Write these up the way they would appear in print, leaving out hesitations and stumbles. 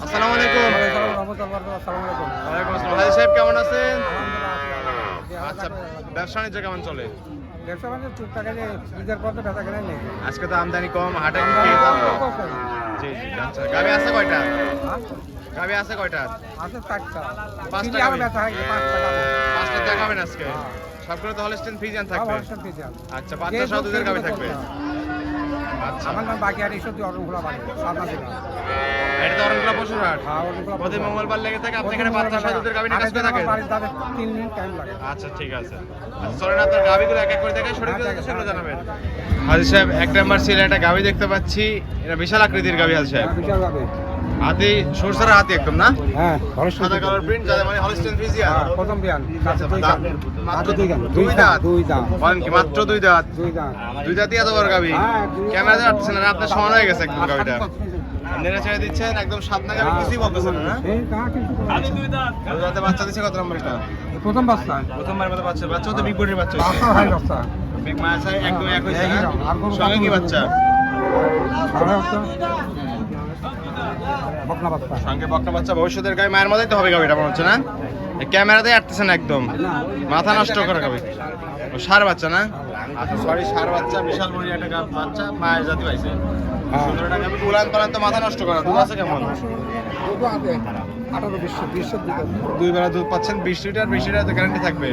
আসসালামু আলাইকুম। ওয়ালাইকুম আসসালাম। হাজি সাহেব কেমন আছেন? আচ্ছা, ব্যবসা বাণিজ্য কেমন চলে? ব্যবসা মানে টুকটাক ঈদের পর তো বেচা কেনাই নেই। আজকে তো আমদানি কম, হাটে কি দাম কম? জি জি, আচ্ছা। গাবি আছে কয়টা? গাবি আছে কয়টা? আছে 4টা। 5টা আর গাবি। বেচা হয় 5টা গাবি। 5টা দেখাবেন আজকে? সবগুলো তো হলস্টেইন ফ্রিজিয়ান থাকবে? আচ্ছা, বাচ্চা সহ দুধের গাবি থাকবে? আচ্ছা, আমার নাম বাকি আর এইসব অরণখোলা বাড়ি সামনা দিলাম। এটা তো অরণখোলা পশুর হাট। হ্যাঁ, অরণখোলা প্রতি মঙ্গলবার লেগে থাকে, আপনি এখানে বাচ্চা সহ দুধের গাবি নিয়ে কাজ করে থাকেন? বাড়ির যাবে 3 দিন টাইম লাগে। আচ্ছা, ঠিক আছে। আচ্ছা, চলেন আপনার গাবিগুলো এক এক করে দেখে শরীর সেগুলো জানাবেন। হাজি সাহেব, 1 নাম্বার সিলে একটা গাবি দেখতে পাচ্ছি। এটা বিশাল আকৃতির গাবি হাজি সাহেব। বিশাল যাবে। হাতি সরসারা হাতি একদম না? হ্যাঁ, সাদা কালার প্রিন্ট, যাদের মানে হলস্টেইন ফ্রিজিয়ান। প্রথম বিয়ান। আচ্ছা, মাত্র দুই দাঁত। দুই দাঁত। দুই দাঁত। বলেন কি মাত্র দুই দাঁত? দুই দাঁত। দুই দাঁতই এত বড় গাবি? হ্যাঁ, ক্যামেরাতে আসতেছেন না, আপনার সমান হয়ে গেছে একদম গাবিটা। নেড়ে ছেড়ে দিচ্ছেন, একদম সাদনা গাবি, কিছুই বলতেছেন না? এই কাহা কিন্তু দুই দাঁতে বাচ্চা দিচ্ছে কত নম্বর এটা? প্রথম বাচ্চা। প্রথমবার মতো বাচ্চা। বাচ্চা তো বিগ বডির বাচ্চা বাচ্চা হইছে। হয় বাচ্চা। বিগ মাছ হয়, একদম এক হইছে না? আর কোনো সঙ্গে কি বাচ্চা? সাড়ে বাচ্চা। বকনা বাচ্চা। সঙ্গে বকনা বাচ্চা। ভবিষ্যতের গাবি মায়ের মধ্যেই তো হবে গাবিটা মনে হচ্ছে না? ক্যামেরাতেই আটতেছেন একদম, মাথা নষ্ট করা গাবি। ও ষাঁড় বাচ্চা না? আচ্ছা, সরি, ষাঁড় বাচ্চা। বিশাল বড় একটা বাচ্চা, মায়ের জাতি পাইছে। সুন্দর একটা গাবি। উলান পালান তো মাথা নষ্ট করা। দুধ আছে কেমন? দুটো আছে 18-20 দিকে। দুই বেলা দুধ পাচ্ছেন, 20 লিটার। 20 লিটার তো গ্যারান্টি থাকবে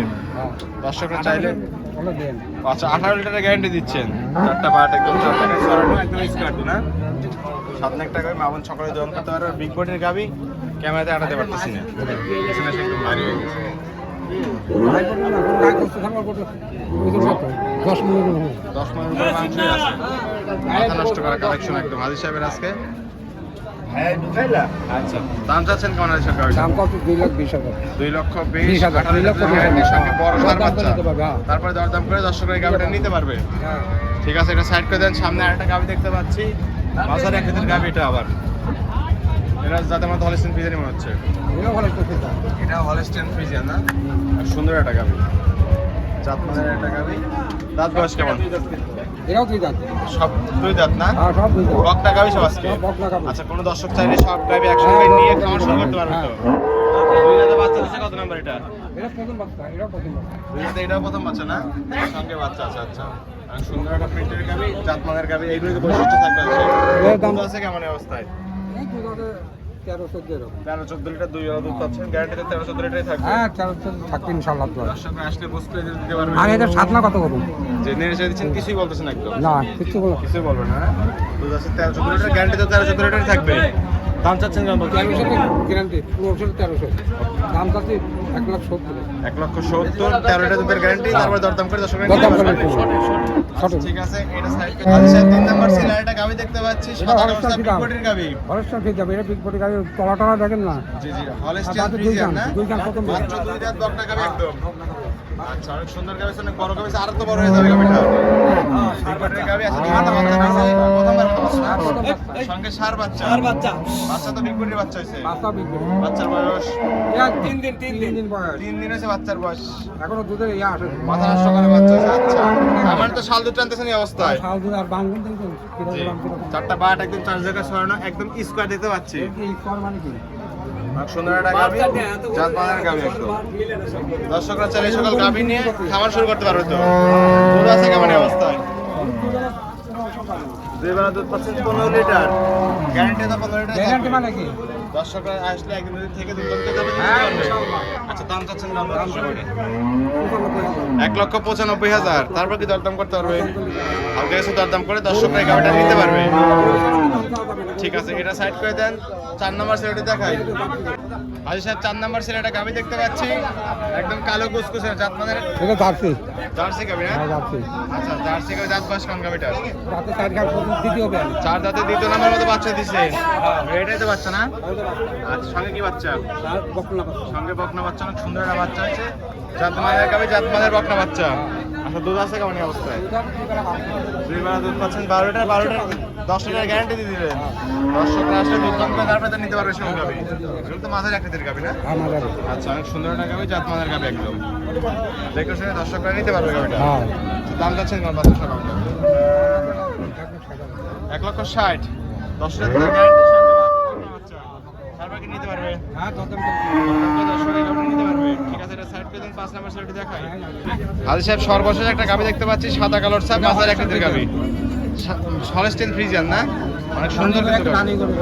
দর্শকরা চাইলে। বলে দেন। আচ্ছা, 18 লিটারের গ্যারান্টি দিচ্ছেন। 4টা বাট একদম 4 টাকায় সরানো, একদম স্কোয়ার না? 7 টাকা মামুন সকালে দহন করতে পারবে। বিগ বডির গাবি, ক্যামেরাতে আটাতে পারতেছি না। পিছনে সে একদম ভারী হয়ে গেছে। 10 মিনিট 10 মনের উপরে মাংসই আছে। মাথা নষ্ট করা কালেকশন একদম হাজি সাহেবের আজকে। আচ্ছা, দাম চাচ্ছেন কেমন হাজি সাহেব? দাম কত? 2,20,000। 2,20,000, 20,000, 18 লিটার গ্যারান্টির সঙ্গে বড় ষাঁড় বাচ্চা। হ্যাঁ। তারপরে দরদাম করে দর্শকরা এই গাবিটা নিতে পারবে। হ্যাঁ। ঠিক আছে, এটা সাইড করে দেন। সামনে আরেকটা গাবি দেখতে পাচ্ছি, মাঝারি আকৃতির গাবি। এটা আবার এটা যাতে আমার হলস্টেইন ফ্রিজিয়ান মনে হচ্ছে। এটাও ভালো একটা সেটা। এটা হলস্টেইন ফ্রিজিয়ান না? আর সুন্দর একটা গাবি, জাতমানের একটা গাবি। দাঁত বয়স কেমন? এটাও 2 দাঁত। সব দুই দাঁত না? হ্যাঁ, সব 2 দাঁত। বকনা গাবি সব আজকে? সব বকনা গাভী। আচ্ছা, কোনো দর্শক চাইলে সব গাবি একসঙ্গে নিয়ে খাওয়া শুরু করতে পারবে তো? দুই দাঁতে বাচ্চা দিচ্ছে কত নাম্বার এটা? এটা প্রথম বাচ্চা, এটাও প্রথম বাচ্চা। দুই দাঁতে এটাও প্রথম বাচ্চা না? সঙ্গে বাচ্চা আছে। আচ্ছা, আর সুন্দর একটা প্রিন্টের গাবি, জাতমানের গাবি। এইগুলো তো বৈশিষ্ট্য থাকবে। এর দাম দুধ আছে কেমন এই অবস্থায়? এই 2 দাঁতে 13-14 এরকম। 13-14 লিটার দুই বেলা দুধ পাচ্ছেন। গ্যারান্টিতে 13-14 লিটারই থাকবে। হ্যাঁ, 13-14 থাকবে ইনশাআল্লাহ। দর্শকরা আসলে বুঝতে দিতে পারবে। আর এদের সাতনা কত করুন? যে নেড়ে চেড়ে দিচ্ছেন, কিছুই বলতেছেন একদম? না, কিছু বলো। কিছুই বলবেন না? দুধ আছে 13-14 লিটার, গ্যারান্টিতে 13-14 লিটারই থাকবে। দাম চাচ্ছেন কেমন? 1300 গ্যারান্টি, পুরো 1300। দাম চাচ্ছি 1,70,000। 1,70,000, 13 লিটার দুধের গ্যারান্টি। তারপরে দরদাম করে দর্শকরা নিতে দরদাম পারবে। করে সঠিক। ঠিক আছে, এটা সাইড করে আচ্ছা, 3 নাম্বার সিল একটা গাবি দেখতে পাচ্ছি, এটা সাদা হলস্টাইন কালো ফ্রিজিয়ান। বিগ গাবি। হলস্টাইন ফ্রিজিয়ান, এটা বিগ বডি গাড়ি, তলাটা দেখেন না। জি জি, হলস্টেইন দাঁতে দুই ফ্রিজিয়ান দাঁত, না? দুই দাঁত প্রথম মাত্র 2 দাঁত বকনা গাবি একদম। আচ্ছা, অনেক সুন্দর গাবি, অনেক বড় গাবি, আর তো বড় হয়ে যাবে গাবিটা। বিগ বডির গাবি আছে, দুইটা বাচ্চা দিয়েছে, প্রথমবার বাচ্চা। সঙ্গে ষাঁড় বাচ্চা। বাচ্চা তো বিগ বডির বাচ্চা হইছে। বাচ্চা বিগ বডি। বাচ্চার বয়স 3 দিন বয়স। 3 দিন হয়েছে বাচ্চার বয়স। এখনো দুধের ইয়া আসে। মাথা নষ্ট করে বাচ্চা হয়েছে। আচ্ছা, আমার তো শাল দুধ টানতেছেন এই অবস্থায়। শাল দুধ আর বাঙ্গুন দেখুন জি, কিরকম। 4টা বাট একদম 4 জায়গায় সরানো, একদম স্কোয়ার দেখতে পাচ্ছি। এই ফল মানে কি? অনেক সুন্দর একটা গাবি, জাতমানের গাবি একদম। দর্শকরা চাইলে সকাল গাবি নিয়ে খাবার শুরু করতে পারবে তো? দুধ আছে কেমন এই অবস্থায়? দুই বেলা দুধ পাচ্ছেন 15 লিটার, গ্যারান্টি তো 15 লিটার গ্যারান্টি মানে কি? দর্শকরা আসলে একদিন দুদিন থেকে দুধ কিনতে যাবে। আচ্ছা, দাম চাচ্ছেন কেমন? 1,95,000। তারপর কি দরদাম করতে পারবে? হালকা কিছু দরদাম করে দর্শকরা এই গাবিটা নিতে পারবে। ঠিক আছে, এটা সাইড করে দেন। 4 নাম্বার সিলেটি দেখাই। হাজি সাহেব, 4 নাম্বার সিলেটা গাবি দেখতে পাচ্ছি, একদম কালো কুচকুচে, জাতমানের এটা জার্সি। জার্সি গাবি না? হ্যাঁ, জার্সি। আচ্ছা, জার্সি গাবি। জাত বয়স কোন গাবিটা? রাতে 4 ঘাট দ্বিতীয় ব্যান। 4 দাঁতে 2 নাম্বার মতো বাচ্চা দিছে। এটাই তো বাচ্চা না? আচ্ছা, সঙ্গে কি বাচ্চা? আর বকনা বাচ্চা। সঙ্গে বকনা বাচ্চা, অনেক সুন্দর একটা বাচ্চা আছে। জাতমানের গাবি, জাতমানের বকনা বাচ্চা। আচ্ছা, দুধ আছে কেমন এই অবস্থায়? দুই বেলা দুধ পাচ্ছেন 12 লিটার। 12 লিটার 10 লিটার গ্যারান্টি দিয়ে দিলেন। দর্শকরা আসলে দুধ দাম করে তারপরে নিতে পারবে সেরকম গাবি। এগুলো তো মাঝারি আকৃতির গাবি না? আমাদের আচ্ছা, অনেক সুন্দর একটা গাবি, জাতমানের গাবি একদম। দেখে শুনে দর্শকরা নিতে পারবে গাবিটা। হ্যাঁ। দাম যাচ্ছেন কেমন বাচ্চা গাবিটা? 1,60,000। 10 লিটার গ্যারান্টির সঙ্গে বকনা বাচ্চা। কি নিতে পারবে? হ্যাঁ দরদাম দর্শক এই গাবিটা নিতে পারবে। ঠিক আছে, এটা সাইড করে দেন, 5 নাম্বার সাইডে দেখাই। হাজি সাহেব সর্বশেষ একটা গাবি দেখতে পাচ্ছি, সাদা কালার ছাপ, বাজার একটা গাবি, হলস্টেইন ফ্রিজিয়ান না? অনেক সুন্দর কিন্তু রানী গরু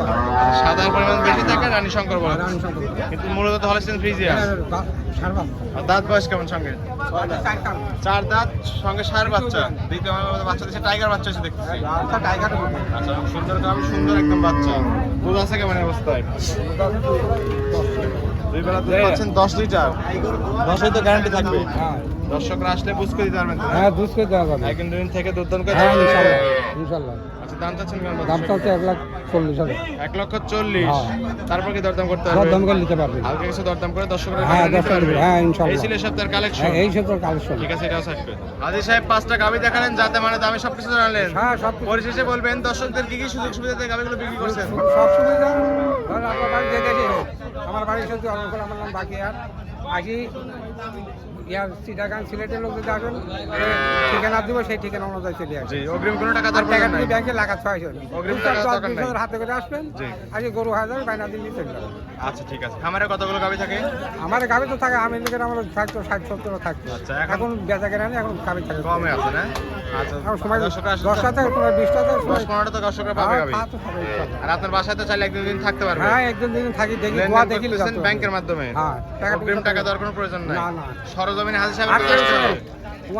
সাদার পরিমাণ বেশি থাকে, রানী শঙ্কর বলে, রানী শঙ্কর কিন্তু মূলত হলস্টেইন ফ্রিজিয়ান। সারবাম আর দাঁত বয়স কেমন সঙ্গে? 4 দাঁত, সঙ্গে 6 বাচ্চা। দ্বিতীয় বাচ্চা দিচ্ছে টাইগার বাচ্চা এসে দেখতেছি। টাইগার আচ্ছা, সুন্দর গাবি, সুন্দর একদম বাচ্চা। দুধ আছে কেমন অবস্থায়? দুই বেলা দুধ পাচ্ছেন 10 লিটার। 10 তো গ্যারান্টি থাকবে। হ্যাঁ দর্শকরা আসলে বুঝ করে দিতে পারবেন তো? হ্যাঁ দুধ করে দেওয়া যাবে একদিন দুদিন থেকে দুধ দান করে হ্যাঁ দেওয়া যাবে? ইনশাল্লাহ ইনশাল্লাহ আচ্ছা, দাম চাচ্ছেন কেমন? দাম চলছে 1,40,000 1,40,000। হ্যাঁ। তারপর কি দরদাম করতে হবে? দরদাম করে নিতে পারবে হালকা কিছু দরদাম করে দর্শকরা হ্যাঁ নিতে পারবে। হ্যাঁ ইনশাল্লাহ এই ছিল এই সপ্তাহের কালেকশন। হ্যাঁ এই সব কালেকশন ঠিক আছে, এটাও থাকবে। হাজি সাহেব 5টা গাবি দেখালেন, যাতে মানে দামে সবকিছু জানালেন। হ্যাঁ সব পরিশেষে বলবেন দর্শকদের কি কি সুযোগ সুবিধা দিয়ে গাবিগুলো বিক্রি করছেন? সব সুবিধা ধর আপনার বাড়ি যে দেখে হোক আমার বাড়ির সাথে অলঙ্কার আমার নাম বাকি আর আসি ইয়ার চিটাগাং সিলেটের লোক যদি আসেন ঠিকানা দিব সেই ঠিকানা অনুযায়ী চলে আসবে জি, অগ্রিম কোনো টাকা দরকার টাকা নাই। তুমি ব্যাংকে লাগাচ্ছ অগ্রিম টাকা দরকার নাই। হাতে করে আসবেন জি। আজকে গরু হাজার বাইনা দিন চলে যাবেন আচ্ছা, ঠিক আছে। খামারে কতগুলো গাবি থাকে? আমার গাড়ি তো থাকে আমি লোকের আমার থাকতো 60-70 থাকতো আচ্ছা, এখন বেচা কেনা নেই এখন গাড়ি থাকে কমে আছে না? আচ্ছা, এখন সময় দর্শকরা আসলে 10টাতে তোমার 20টাতে 10-15টা তো দর্শকরা পাবে গাবি। আর আপনার বাসায় তো চাইলে একদিন দিন থাকতে পারবে। হ্যাঁ একদিন দিন থাকি দেখি লেনদেন গোয়া দেখি করতেছেন ব্যাংকের মাধ্যমে। হ্যাঁ অগ্রিম টাকা দেওয়ার কোনো প্রয়োজন নাই। না, না। সরজমিনে হাজি আর সাহেব আসতে হবে।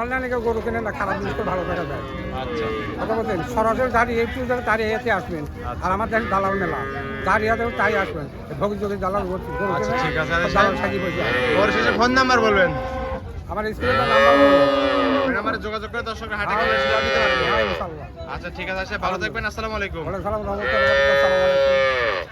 অনলাইনে কেউ গরু কেনে না খারাপ জিনিস তো ভালো টাকা দেয় আচ্ছা, কথা বলছেন সরাসরি দাঁড়িয়ে একটু দাঁড়িয়ে এতে আসবেন আর আমার দেখেন দালাল মেলা দাঁড়িয়ে তাই আসবেন ভোগী যোগী দালাল গরু আচ্ছা, কেনে, ঠিক আছে, সব আচ্ছা। দালাল সাজিয়ে বসে আছে। পরিশেষে ফোন নাম্বার বলবেন। আমার স্কুলের নাম্বার ওই নাম্বারে যোগাযোগ করে দর্শকরা হাটে গেলে সেটা নিতে পারবে। হ্যাঁ ইনশাআল্লাহ আচ্ছা, ঠিক আছে, ভালো থাকবেন। আসসালামু আলাইকুম। ওয়ালাইকুম সালাম রহমতুল্লাহ